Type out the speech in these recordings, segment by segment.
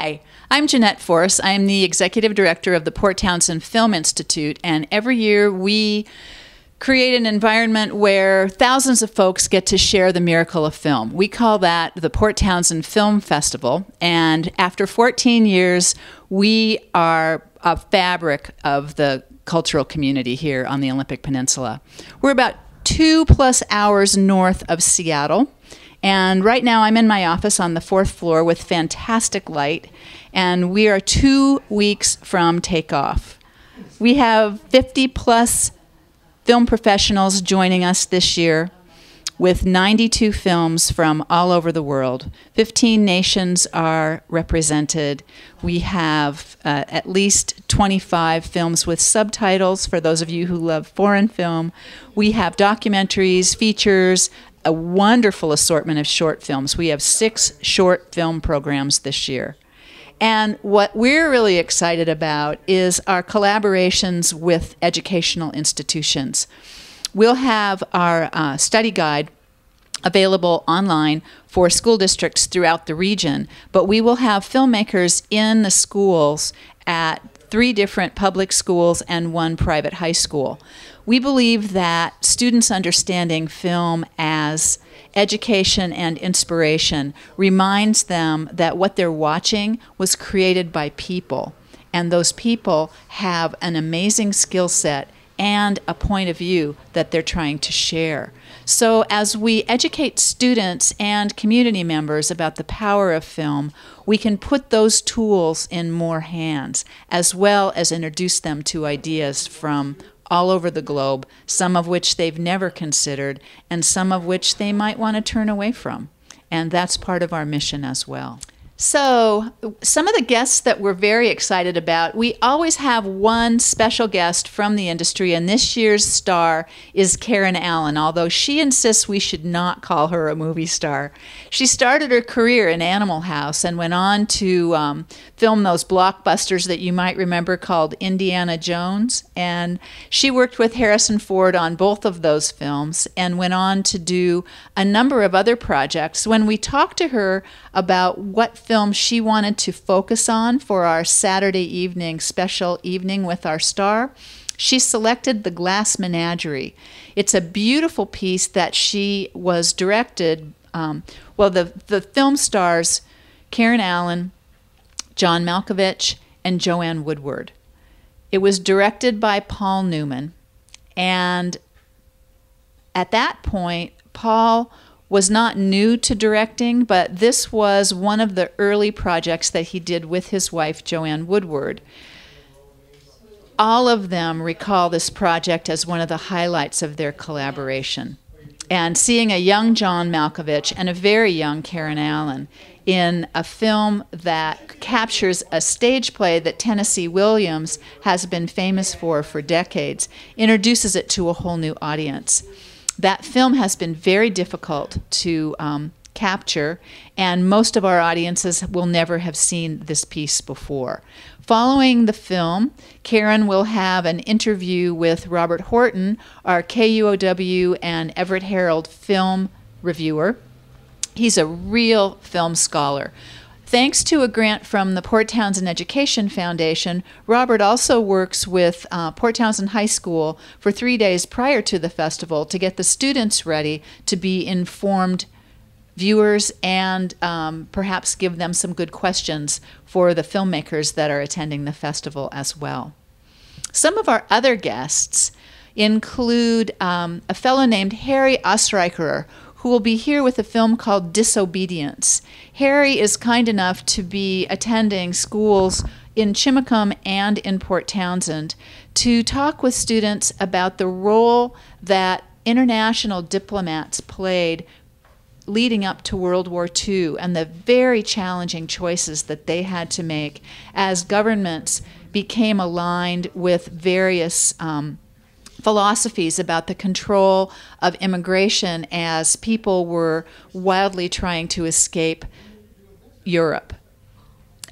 Hi, I'm Janette Force. I'm the Executive Director of the Port Townsend Film Institute, and every year we create an environment where thousands of folks get to share the miracle of film. We call that the Port Townsend Film Festival, and after 14 years, we are a fabric of the cultural community here on the Olympic Peninsula. We're about 2+ hours north of Seattle. And right now I'm in my office on the 4th floor with fantastic light, and we are 2 weeks from takeoff. We have 50+ film professionals joining us this year with 92 films from all over the world. 15 nations are represented. We have at least 25 films with subtitles for those of you who love foreign film. We have documentaries, features, a wonderful assortment of short films. We have 6 short film programs this year. And what we're really excited about is our collaborations with educational institutions. We'll have our study guide available online for school districts throughout the region, but we will have filmmakers in the schools at 3 different public schools and 1 private high school. We believe that students understanding film as education and inspiration reminds them that what they're watching was created by people, and those people have an amazing skill set and a point of view that they're trying to share. So as we educate students and community members about the power of film, we can put those tools in more hands, as well as introduce them to ideas from all over the globe, some of which they've never considered, and some of which they might want to turn away from. And that's part of our mission as well. So some of the guests that we're very excited about, we always have one special guest from the industry, and this year's star is Karen Allen, although she insists we should not call her a movie star. She started her career in Animal House and went on to film those blockbusters that you might remember called Indiana Jones, and she worked with Harrison Ford on both of those films and went on to do a number of other projects. When we talked to her about what film she wanted to focus on for our Saturday evening special evening with our star, she selected The Glass Menagerie. It's a beautiful piece that she was directed. The film stars Karen Allen, John Malkovich, and Joanne Woodward. It was directed by Paul Newman, and at that point, Paul was not new to directing, but this was one of the early projects that he did with his wife, Joanne Woodward. All of them recall this project as one of the highlights of their collaboration. And seeing a young John Malkovich and a very young Karen Allen in a film that captures a stage play that Tennessee Williams has been famous for decades, introduces it to a whole new audience. That film has been very difficult to capture, and most of our audiences will never have seen this piece before. Following the film, Karen will have an interview with Robert Horton, our KUOW and Everett Herald film reviewer. He's a real film scholar. Thanks to a grant from the Port Townsend Education Foundation, Robert also works with Port Townsend High School for 3 days prior to the festival to get the students ready to be informed viewers and perhaps give them some good questions for the filmmakers that are attending the festival as well. Some of our other guests include a fellow named Harry Ostreicher, who will be here with a film called Disobedience. Harry is kind enough to be attending schools in Chimacum and in Port Townsend to talk with students about the role that international diplomats played leading up to World War II and the very challenging choices that they had to make as governments became aligned with various philosophies about the control of immigration as people were wildly trying to escape Europe.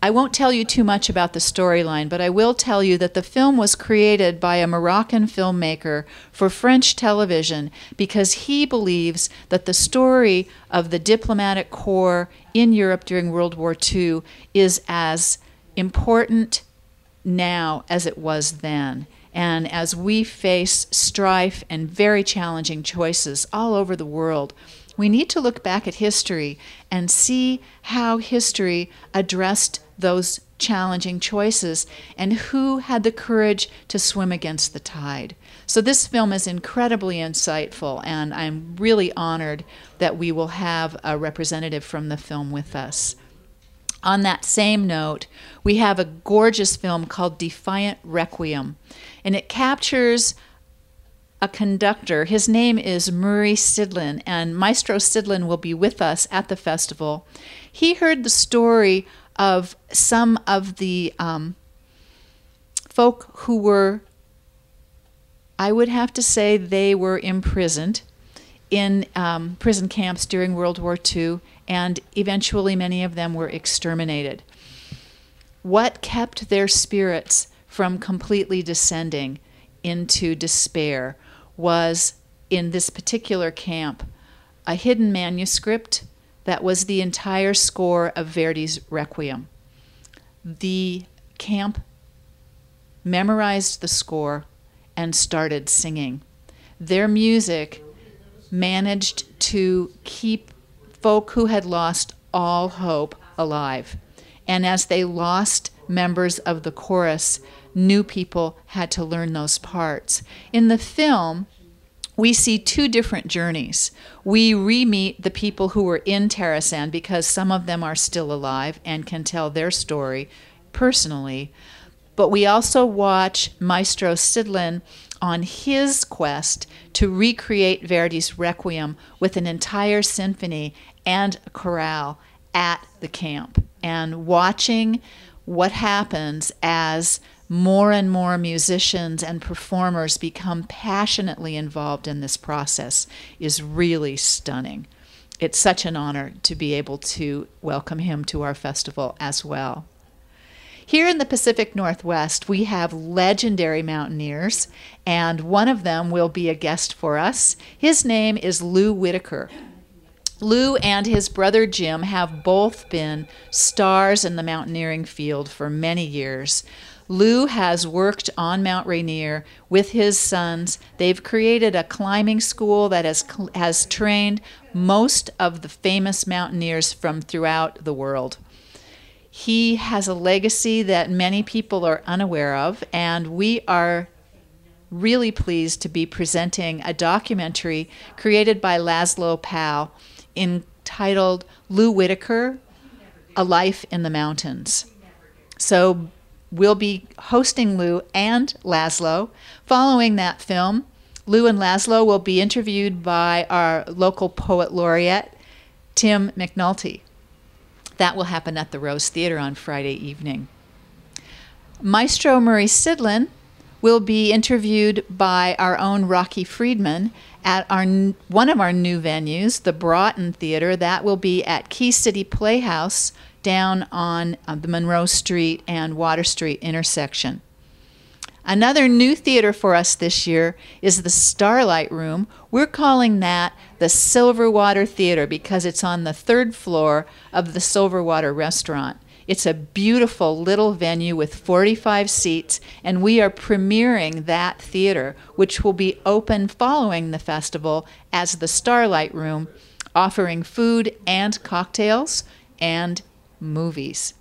I won't tell you too much about the storyline, but I will tell you that the film was created by a Moroccan filmmaker for French television because he believes that the story of the diplomatic corps in Europe during World War II is as important now as it was then. And as we face strife and very challenging choices all over the world, we need to look back at history and see how history addressed those challenging choices and who had the courage to swim against the tide. So this film is incredibly insightful, and I'm really honored that we will have a representative from the film with us. On that same note, we have a gorgeous film called Defiant Requiem, and it captures a conductor. His name is Murray Sidlin, and Maestro Sidlin will be with us at the festival. He heard the story of some of the folk who were, I would have to say, they were imprisoned in prison camps during World War II, and eventually many of them were exterminated. What kept their spirits from completely descending into despair was, in this particular camp, a hidden manuscript that was the entire score of Verdi's Requiem. The camp memorized the score and started singing. Their music managed to keep folk who had lost all hope alive. And as they lost members of the chorus, new people had to learn those parts. In the film, we see two different journeys. We re-meet the people who were in Townsend because some of them are still alive and can tell their story personally. But we also watch Maestro Sidlin on his quest to recreate Verdi's Requiem with an entire symphony and a chorale at the camp, and watching what happens as more and more musicians and performers become passionately involved in this process is really stunning. It's such an honor to be able to welcome him to our festival as well. Here in the Pacific Northwest, we have legendary mountaineers, and one of them will be a guest for us. His name is Lou Whitaker. Lou and his brother Jim have both been stars in the mountaineering field for many years. Lou has worked on Mount Rainier with his sons. They've created a climbing school that has trained most of the famous mountaineers from throughout the world. He has a legacy that many people are unaware of, and we are really pleased to be presenting a documentary created by Laszlo Pal entitled Lou Whitaker, A Life in the Mountains. So we'll be hosting Lou and Laszlo. Following that film, Lou and Laszlo will be interviewed by our local poet laureate, Tim McNulty. That will happen at the Rose Theater on Friday evening. Maestro Murray Sidlin will be interviewed by our own Rocky Friedman at one of our new venues, the Broughton Theater. That will be at Key City Playhouse down on the Monroe Street and Water Street intersection. Another new theater for us this year is the Starlight Room. We're calling that the Silverwater Theater because it's on the third floor of the Silverwater restaurant. It's a beautiful little venue with 45 seats, and we are premiering that theater, which will be open following the festival as the Starlight Room, offering food and cocktails and movies.